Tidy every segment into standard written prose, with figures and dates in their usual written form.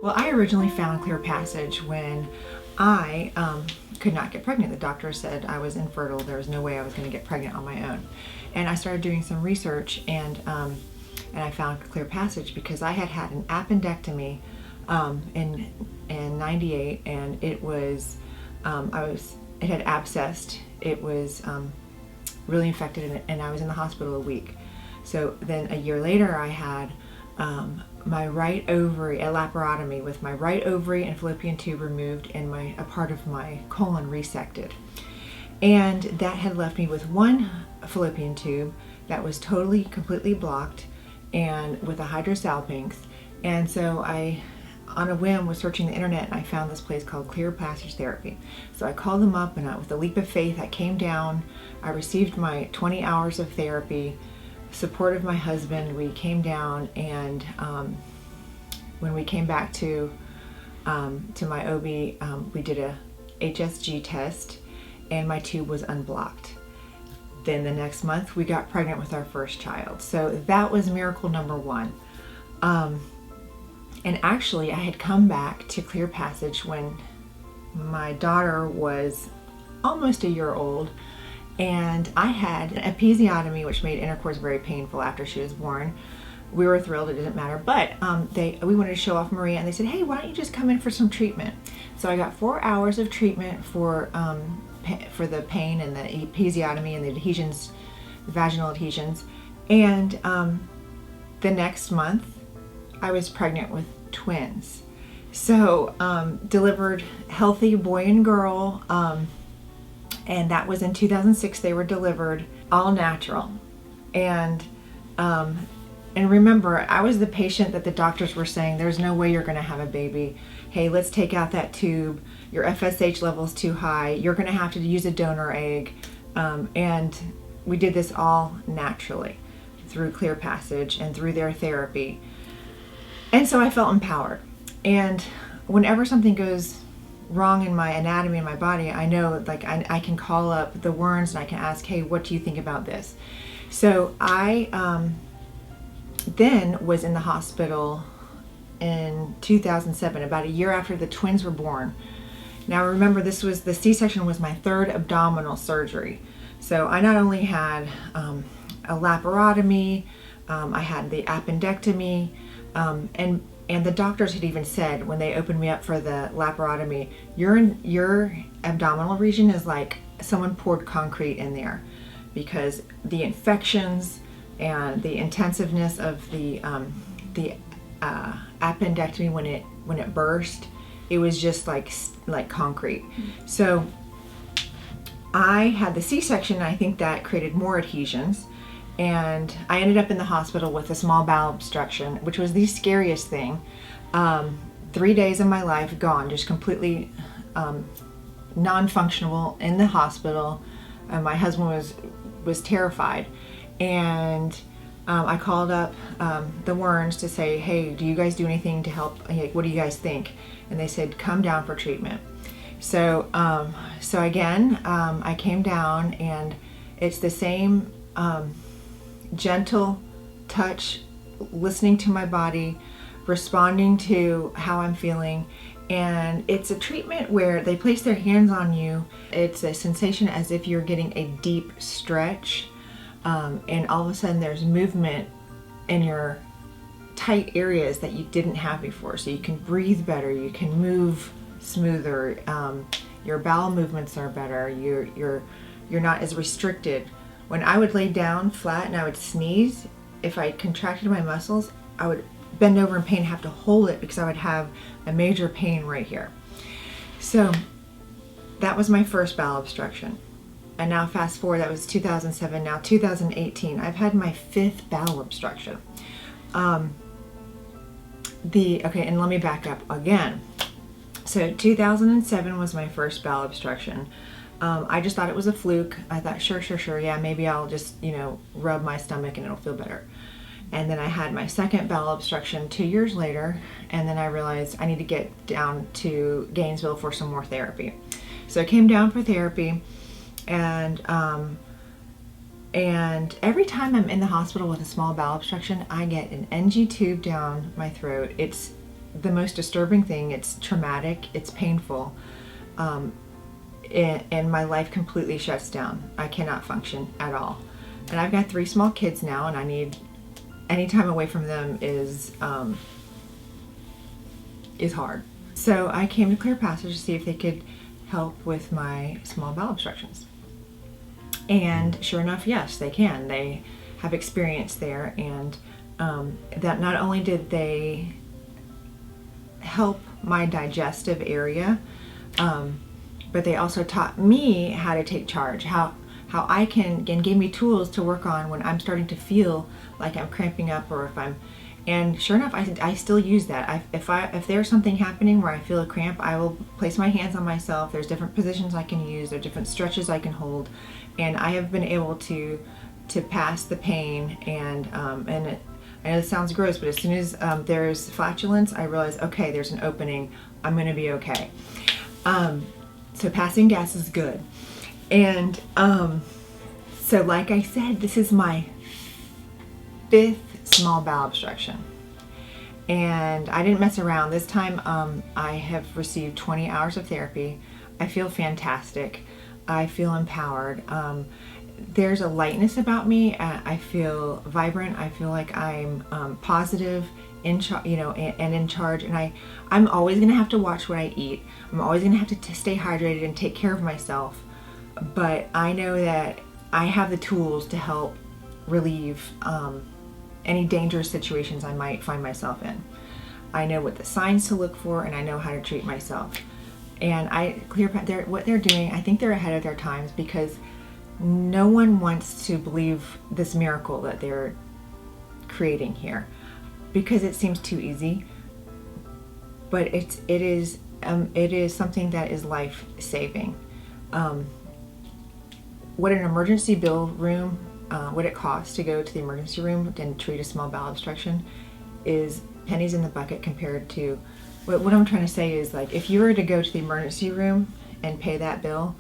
Well, I originally found Clear Passage when I could not get pregnant. The doctor said I was infertile. There was no way I was going to get pregnant on my own. And I started doing some research, and I found Clear Passage because I had had an appendectomy in '98, and it was it had abscessed. It was really infected, and I was in the hospital a week. So then a year later, I had my right ovary, a laparotomy with my right ovary and fallopian tube removed and a part of my colon resected. And that had left me with one fallopian tube that was totally, completely blocked and with a Hydrosalpinx. And so I, on a whim, was searching the internet, and I found this place called Clear Passage Therapy. So I called them up, and with a leap of faith, I came down. I received my 20 hours of therapy, support of my husband. We came down, and when we came back to my OB, we did a HSG test, and my tube was unblocked. Then the next month, we got pregnant with our first child. So that was miracle number one. And actually, I had come back to Clear Passage when my daughter was almost a year old, and I had an episiotomy, which made intercourse very painful after she was born. We were thrilled, it didn't matter, but we wanted to show off Maria, and they said, hey, why don't you just come in for some treatment? So I got 4 hours of treatment for the pain and the episiotomy and the adhesions, the vaginal adhesions, and the next month, I was pregnant with twins. So delivered healthy boy and girl, and that was in 2006. They were delivered all natural. And remember, I was the patient that the doctors were saying, there's no way you're gonna have a baby. Hey, let's take out that tube. Your FSH level's too high. You're gonna have to use a donor egg. And we did this all naturally through Clear Passage and through their therapy. And so I felt empowered. And whenever something goes wrong in my anatomy in my body, I know, like, I can call up the Werns and I can ask, hey, what do you think about this? So I then was in the hospital in 2007, about a year after the twins were born. Now remember, the C-section was my third abdominal surgery. So I not only had a laparotomy, I had the appendectomy, and the doctors had even said when they opened me up for the laparotomy, your abdominal region is like someone poured concrete in there, because the infections and the intensiveness of the appendectomy when it burst, it was just like concrete. So I had the C-section, and I think that created more adhesions. And I ended up in the hospital with a small bowel obstruction, which was the scariest thing. 3 days of my life gone, just completely non-functional in the hospital. My husband was terrified. And I called up the Werns to say, hey, do you guys do anything to help? Like, what do you guys think? And they said, come down for treatment. So again, I came down, and it's the same gentle touch, listening to my body, responding to how I'm feeling. And it's a treatment where they place their hands on you. It's a sensation as if you're getting a deep stretch, and all of a sudden there's movement in your tight areas that you didn't have before. So you can breathe better, you can move smoother, your bowel movements are better, you're not as restricted. When I would lay down flat and I would sneeze, if I contracted my muscles, I would bend over in pain and have to hold it because I would have a major pain right here. So that was my first bowel obstruction. And now fast forward, that was 2007, now 2018. I've had my 5th bowel obstruction. Okay, and let me back up again. So 2007 was my first bowel obstruction. I just thought it was a fluke. I thought, sure, yeah, maybe I'll just, rub my stomach and it'll feel better. And then I had my second bowel obstruction 2 years later, and then I realized I need to get down to Gainesville for some more therapy. So I came down for therapy, and every time I'm in the hospital with a small bowel obstruction, I get an NG tube down my throat. It's the most disturbing thing. It's traumatic, it's painful, and my life completely shuts down. I cannot function at all. And I've got 3 small kids now, and I need any time away from them is hard. So I came to Clear Passage to see if they could help with my small bowel obstructions. And sure enough, yes, they can. They have experience there, and that not only did they help my digestive area, but they also taught me how to take charge, how I can, and gave me tools to work on when I'm starting to feel like I'm cramping up, or if I'm, and sure enough, I still use that. If there's something happening where I feel a cramp, I will place my hands on myself. There's different positions I can use, there's different stretches I can hold, and I have been able to pass the pain, and I know it sounds gross, but as soon as there's flatulence, I realize, okay, there's an opening, I'm gonna be okay. So passing gas is good. And so like I said, this is my 5th small bowel obstruction. And I didn't mess around. This time I have received 20 hours of therapy. I feel fantastic. I feel empowered. There's a lightness about me. I feel vibrant. I feel like I'm positive, in charge. And I'm always gonna have to watch what I eat. I'm always gonna have to stay hydrated and take care of myself. But I know that I have the tools to help relieve any dangerous situations I might find myself in. I know what the signs to look for, and I know how to treat myself. And what they're doing, I think they're ahead of their times, because no one wants to believe this miracle that they're creating here, because it seems too easy. But it is something that is life-saving. What an emergency bill room, what it costs to go to the emergency room and treat a small bowel obstruction is pennies in the bucket compared to what I'm trying to say is, like, if you were to go to the emergency room and pay that bill,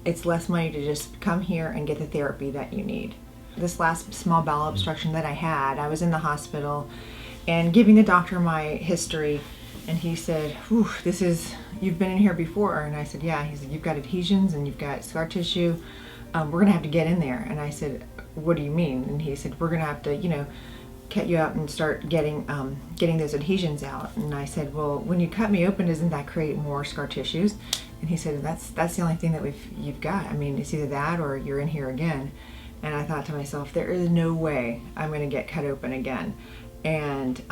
it's less money to just come here and get the therapy that you need. This last small bowel obstruction that I had, I was in the hospital and giving the doctor my history, and he said, "Whew, you've been in here before." And I said, "Yeah." He said, "You've got adhesions and you've got scar tissue. We're gonna have to get in there." And I said, "What do you mean?" And he said, "We're gonna have to, cut you out and start getting those adhesions out." And I said, "Well, when you cut me open, doesn't that create more scar tissues?" And he said, that's the only thing that you've got. I mean, it's either that or you're in here again." And I thought to myself, there is no way I'm going to get cut open again. And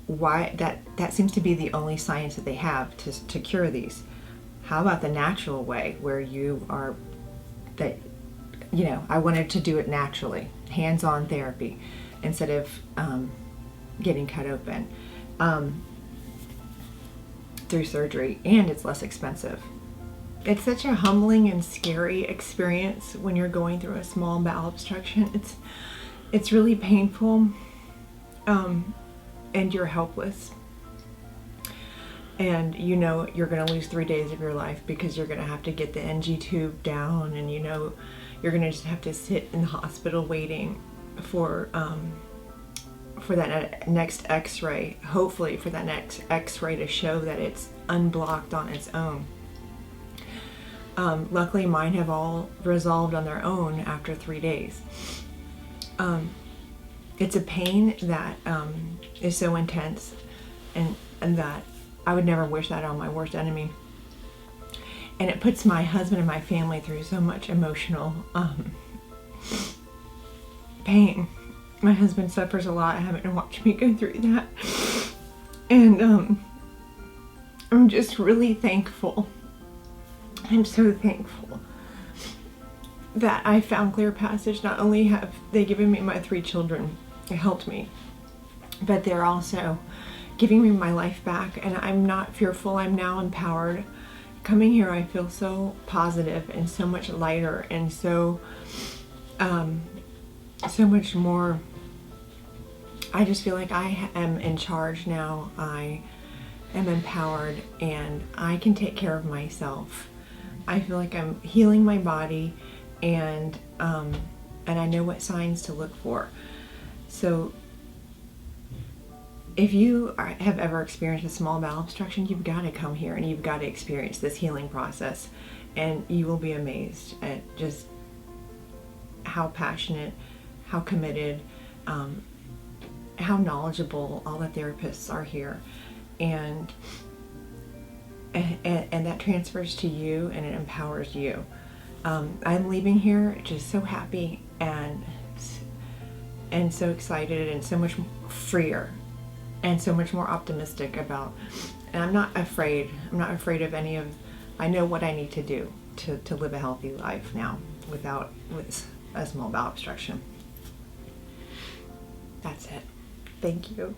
why that seems to be the only science that they have to cure these. How about the natural way, where I wanted to do it naturally, hands-on therapy, instead of getting cut open through surgery, and it's less expensive. It's such a humbling and scary experience when you're going through a small bowel obstruction. It's really painful, and you're helpless. And you're going to lose 3 days of your life, because you're going to have to get the NG tube down, and you're going to just have to sit in the hospital waiting for that next x-ray, hopefully for that next x-ray to show that it's unblocked on its own. Luckily mine have all resolved on their own after 3 days. It's a pain that is so intense, and that I would never wish that on my worst enemy. And it puts my husband and my family through so much emotional pain. My husband suffers a lot, having to watch me go through that. And I'm just really thankful. I'm so thankful that I found Clear Passage. Not only have they given me my 3 children, it helped me, but they're also giving me my life back, and I'm not fearful. I'm now empowered. Coming here, I feel so positive and so much lighter, and so much more. I just feel like I am in charge now. I am empowered, and I can take care of myself. I feel like I'm healing my body, and I know what signs to look for. So if you have ever experienced a small bowel obstruction, you've got to come here and you've got to experience this healing process, and you will be amazed at just how passionate, how committed, how knowledgeable all the therapists are here, and that transfers to you and it empowers you. I'm leaving here just so happy and so excited and so much freer and so much more optimistic about, and I'm not afraid of any of, I know what I need to do to live a healthy life now with a small bowel obstruction. That's it. Thank you.